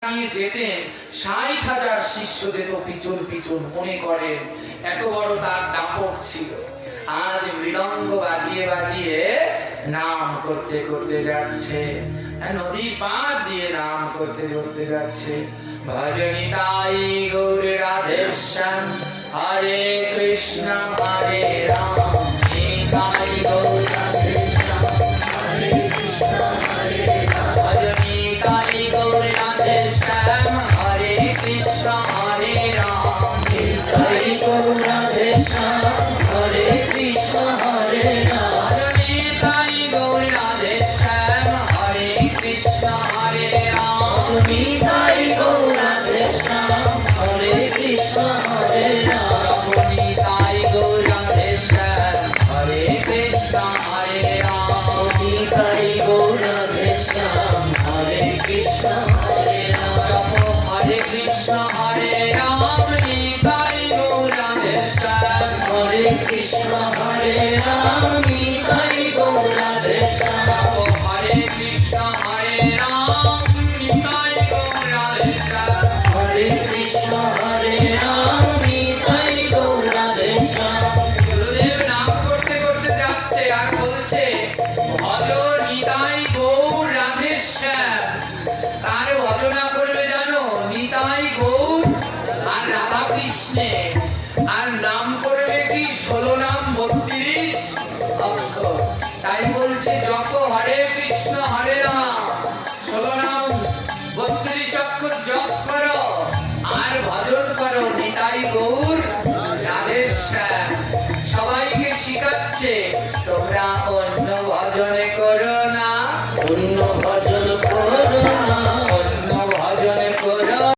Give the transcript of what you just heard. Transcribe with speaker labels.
Speaker 1: নিয়ে যেতেন ৬০,০০০ শিষ্য যেত পিছন পিছন, মনে করেন এত বড় তার দাপট ছিল। আজ মৃদঙ্গ বাজিয়ে বাজিয়ে নাম করতে করতে যাচ্ছে, নদীর পাড় দিয়ে নাম করতে করতে যাচ্ছে। ভজনিতাই গৌর রাধেশ্যাম, হরে কৃষ্ণ হরে রাম, নিতাই গৌর রাধেশ্যাম, হরে কৃষ্ণ হরে রাম। ভজনিতাই গৌর রাধেশ্যাম, হরে কৃষ্ণ হরে রাম, নিতাই গৌর রাধেশ্যাম, হরে কৃষ্ণ হরে রাম। ভজনিতাই গৌর রাধেশ্যাম, হরে কৃষ্ণ হরে রাম, নিতাই গৌর রাধেশ্যাম, হরে কৃষ্ণ হরে রাম। নিতাই গৌর রাধেশ্যাম, হরে কৃষ্ণ হরে রাম, নিতাই গৌর রাধেশ্যাম, হরে কৃষ্ণ হরে রাম। হরে কৃষ্ণ হরে রাম, নিতাই গৌর রাধেশ্যাম, হরে কৃষ্ণ হরে রাম, নিতাই গৌর রাধেশ্যাম। হরে কৃষ্ণ হরে রাম, নিতাই গৌর রাধেশ্যাম, হরে কৃষ্ণ হরে রাম, নিতাই গৌর রাধেশ্যাম। গুরুদেব নাম করতে করতে যাচ্ছে আর বলছে, ভজ নিতাই গৌর রাধেশ্যাম। তার ভজনা করবে জানো নিতাই গৌর আর রাধা কৃষ্ণে, আর নাম করবে কি 16 নাম 32 অক্ষর। তাই বলছে যত হরে কৃষ্ণ হরে রাম 16 নাম 32 অক্ষর জপ করো আর ভজন করো নিতাই গৌর